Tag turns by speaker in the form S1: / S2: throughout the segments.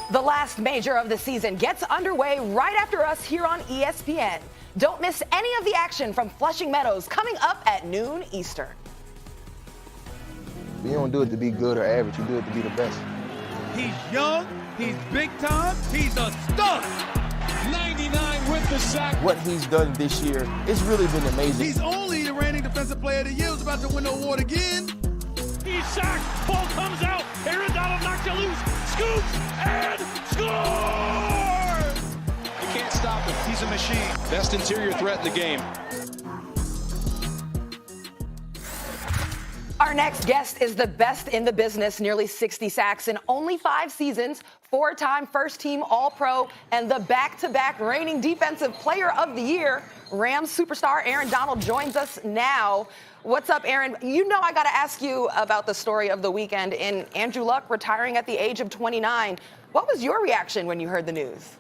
S1: The last major of the season gets underway right after us here on ESPN. Don't miss any of the action from Flushing Meadows coming up at noon Eastern.
S2: You don't do it to be good or average. You do it to be the best.
S3: He's young. He's big time. He's a stud.
S4: 99 with the sack.
S2: What he's done this year, it's really been amazing.
S3: He's only the reigning defensive player of the year. He's about to win the award again.
S4: He's sacked. Ball comes out. Aaron Donald knocks you loose. Scoops and scores! You can't stop him. He's a machine. Best interior threat in the game.
S1: Our next guest is the best in the business, nearly 60 sacks in only 5 seasons, 4-time first-team All-Pro, and the back-to-back reigning Defensive Player of the Year. Rams superstar Aaron Donald joins us now. What's up, Aaron? You know I got to ask you about the story of the weekend in Andrew Luck retiring at the age of 29. What was your reaction when you heard the news?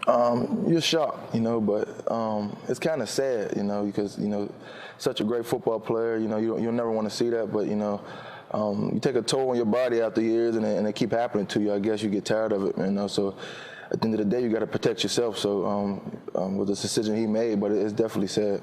S2: You're shocked, but it's kind of sad, because, such a great football player, you'll never want to see that, but, you take a toll on your body after years and they keep happening to you. I guess you get tired of it, so at the end of the day, you got to protect yourself. So with the decision he made, but it's definitely sad.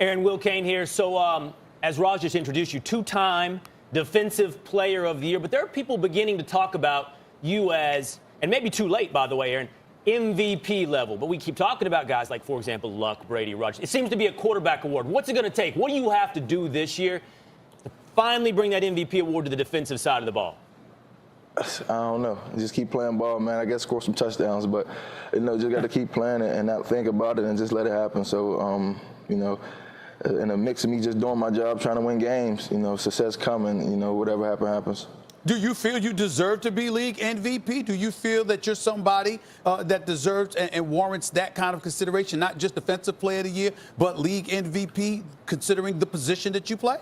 S5: Aaron, Will Kane here. So as Raj just introduced you, 2-time Defensive Player of the Year, but there are people beginning to talk about you as, and maybe too late, by the way, Aaron, MVP level. But we keep talking about guys like, for example, Luck, Brady, Rodgers. It seems to be a quarterback award. What's it going to take? What do you have to do this year to finally bring that MVP award to the defensive side of the ball?
S2: I don't know. Just keep playing ball, man. I guess score some touchdowns, but, just got to keep playing it and not think about it and just let it happen. So, in a mix of me just doing my job, trying to win games, success coming, whatever happens.
S3: Do you feel you deserve to be league MVP? Do you feel that you're somebody that deserves and warrants that kind of consideration, not just defensive player of the year, but league MVP, considering the position that you play?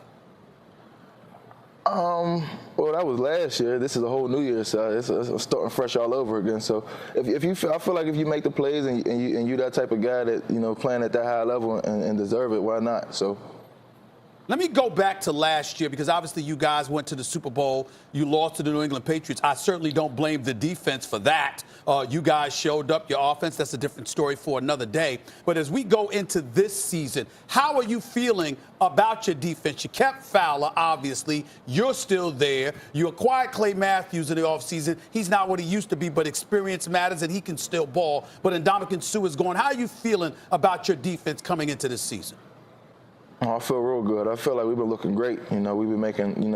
S2: Well, that was last year. This is a whole new year, so it's starting fresh all over again. So if you feel, I feel like if you make the plays and you that type of guy that playing at that high level and deserve it, why not? So.
S3: Let me go back to last year, because obviously you guys went to the Super Bowl. You lost to the New England Patriots. I certainly don't blame the defense for that. You guys showed up. Your offense, that's a different story for another day. But as we go into this season, how are you feeling about your defense? You kept Fowler, obviously. You're still there. You acquired Clay Matthews in the offseason. He's not what he used to be, but experience matters, and he can still ball. But Ndamukong Suh is going. How are you feeling about your defense coming into this season?
S2: Oh, I feel real good. I feel like we've been looking great. We've been making,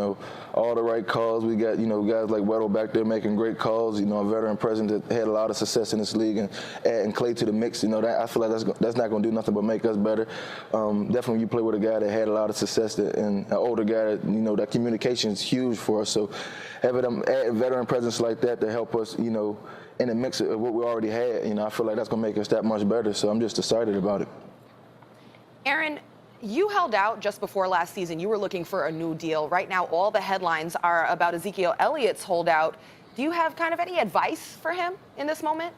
S2: all the right calls. We got, guys like Weddle back there making great calls. A veteran president that had a lot of success in this league, and adding Clay to the mix. That I feel like that's not going to do nothing but make us better. Definitely, you play with a guy that had a lot of success and an older guy that, that communication is huge for us. So having them add veteran presence like that to help us, in the mix of what we already had, I feel like that's going to make us that much better. So I'm just excited about it.
S1: Aaron, you held out just before last season. You were looking for a new deal. Right now, all the headlines are about Ezekiel Elliott's holdout. Do you have kind of any advice for him in this moment?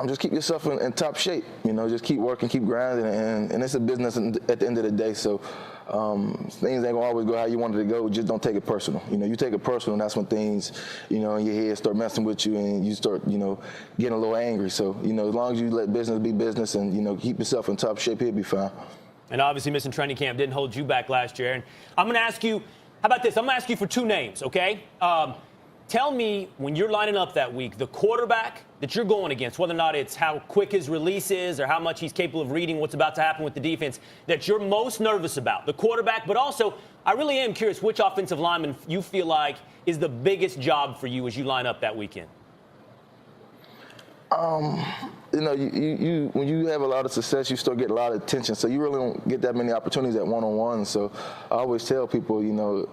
S2: Just keep yourself in top shape. Just keep working, keep grinding, and it's a business at the end of the day. So things ain't gonna always go how you wanted to go. Just don't take it personal. You take it personal, and that's when things, in your head start messing with you, and you start, getting a little angry. So, as long as you let business be business, and keep yourself in top shape, you'll be fine.
S5: And obviously missing training camp didn't hold you back last year. And I'm going to ask you, how about this? I'm going to ask you for 2 names, okay? Tell me, when you're lining up that week, the quarterback that you're going against, whether or not it's how quick his release is or how much he's capable of reading what's about to happen with the defense, that you're most nervous about, the quarterback. But also, I really am curious which offensive lineman you feel like is the biggest job for you as you line up that weekend.
S2: When you have a lot of success, you start getting a lot of attention. So you really don't get that many opportunities at one-on-one. So I always tell people,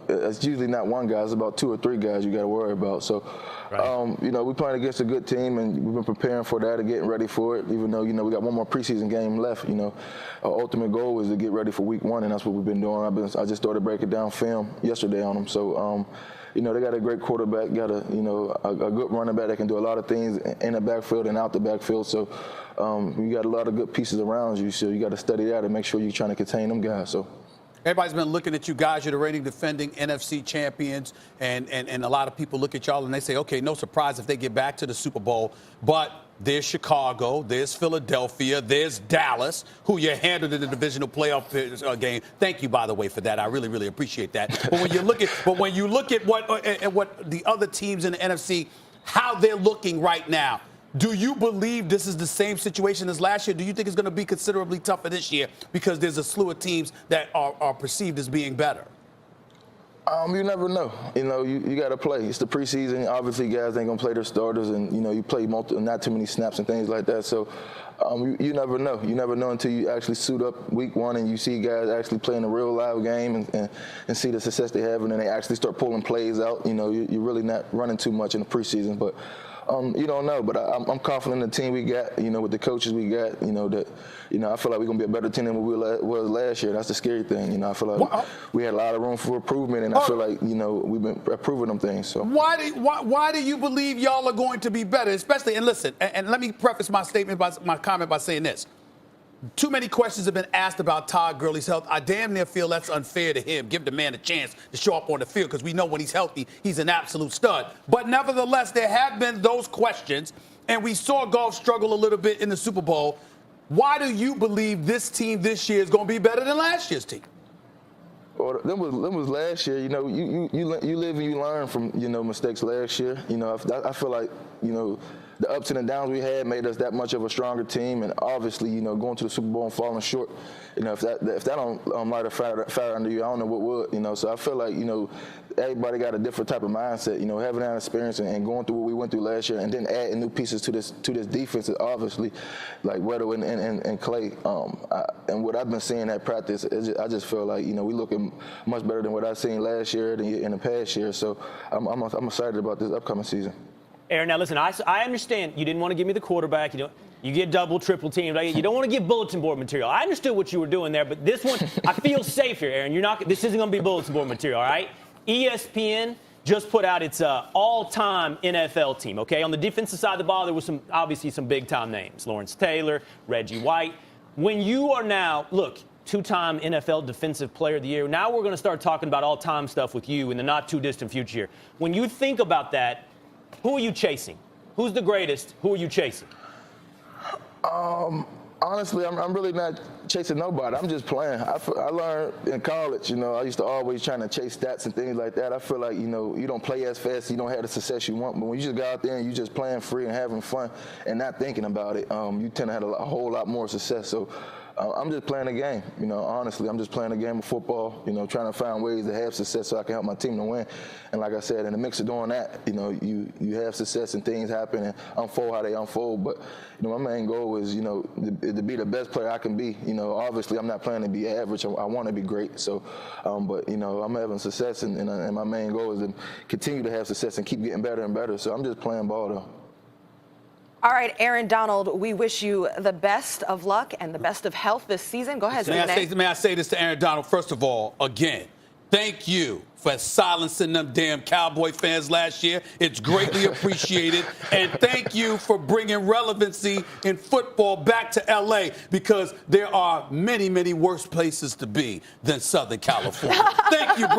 S2: it's usually not one guy. It's about 2 or 3 guys you got to worry about. So, right. We're playing against a good team, and we've been preparing for that and getting ready for it. Even though, we got one more preseason game left. Our ultimate goal is to get ready for week 1, and that's what we've been doing. I just started breaking down film yesterday on them. So, they got a great quarterback, got a good running back that can do a lot of things in the backfield and out the backfield. So you got a lot of good pieces around you. So you got to study that and make sure you're trying to contain them guys. So
S3: Everybody's been looking at you guys. You're the reigning defending NFC champions, and a lot of people look at y'all and they say, okay, no surprise if they get back to the Super Bowl. But there's Chicago, there's Philadelphia, there's Dallas, who you handled in the divisional playoff game. Thank you, by the way, for that. I really, really appreciate that. But when you look at what the other teams in the NFC, how they're looking right now, do you believe this is the same situation as last year? Do you think it's going to be considerably tougher this year because there's a slew of teams that are perceived as being better?
S2: You never know. You got to play. It's the preseason. Obviously, guys ain't going to play their starters, and, you play not too many snaps and things like that. So you never know. You never know until you actually suit up week one and you see guys actually playing a real live game and see the success they have, and then they actually start pulling plays out. You're really not running too much in the preseason. But you don't know, but I'm confident in the team we got, with the coaches we got, I feel like we're going to be a better team than we was last year. That's the scary thing. I feel like we had a lot of room for improvement, and I feel like, we've been improving them things. So
S3: why do you believe y'all are going to be better? Especially, and listen, and let me preface my comment by saying this. Too many questions have been asked about Todd Gurley's health. I damn near feel that's unfair to him. Give the man a chance to show up on the field because we know when he's healthy, he's an absolute stud. But nevertheless, there have been those questions, and we saw Goff struggle a little bit in the Super Bowl. Why do you believe this team this year is going to be better than last year's team?
S2: Well, that was last year. You live and you learn from, mistakes last year. I feel like, the ups and the downs we had made us that much of a stronger team, and obviously, going to the Super Bowl and falling short, if that don't light a fire under you, I don't know what would, So I feel like, everybody got a different type of mindset, having that experience and going through what we went through last year, and then adding new pieces to this defense, obviously, like Weddle and Clay. And what I've been seeing at practice, I just feel like, we looking much better than what I've seen last year and in the past year. So I'm excited about this upcoming season.
S5: Aaron, now listen, I understand you didn't want to give me the quarterback. You get double, triple teamed. You don't want to give bulletin board material. I understood what you were doing there, but this one, I feel safe here, Aaron. This isn't going to be bulletin board material, all right? ESPN just put out its all-time NFL team, okay? On the defensive side of the ball, there was obviously some big-time names. Lawrence Taylor, Reggie White. When you are now, look, two-time NFL Defensive Player of the Year, now we're going to start talking about all-time stuff with you in the not-too-distant future. When you think about that, who are you chasing? Who's the greatest? Who are you chasing?
S2: Honestly, I'm really not chasing nobody. I'm just playing. I learned in college, I used to always trying to chase stats and things like that. I feel like, you don't play as fast, you don't have the success you want. But when you just go out there and you just playing free and having fun and not thinking about it, you tend to have a whole lot more success. So I'm just playing a game. Honestly, I'm just playing a game of football, trying to find ways to have success so I can help my team to win. And like I said, in the mix of doing that, you have success and things happen and unfold how they unfold. But, my main goal is, to be the best player I can be. Obviously, I'm not planning to be average. I want to be great. So, but, I'm having success, and my main goal is to continue to have success and keep getting better and better. So I'm just playing ball, though.
S1: All right, Aaron Donald, we wish you the best of luck and the best of health this season. Go ahead,
S3: May I say this to Aaron Donald? First of all, again, thank you for silencing them damn Cowboy fans last year. It's greatly appreciated. And thank you for bringing relevancy in football back to L.A. because there are many, many worse places to be than Southern California. Thank you, bro.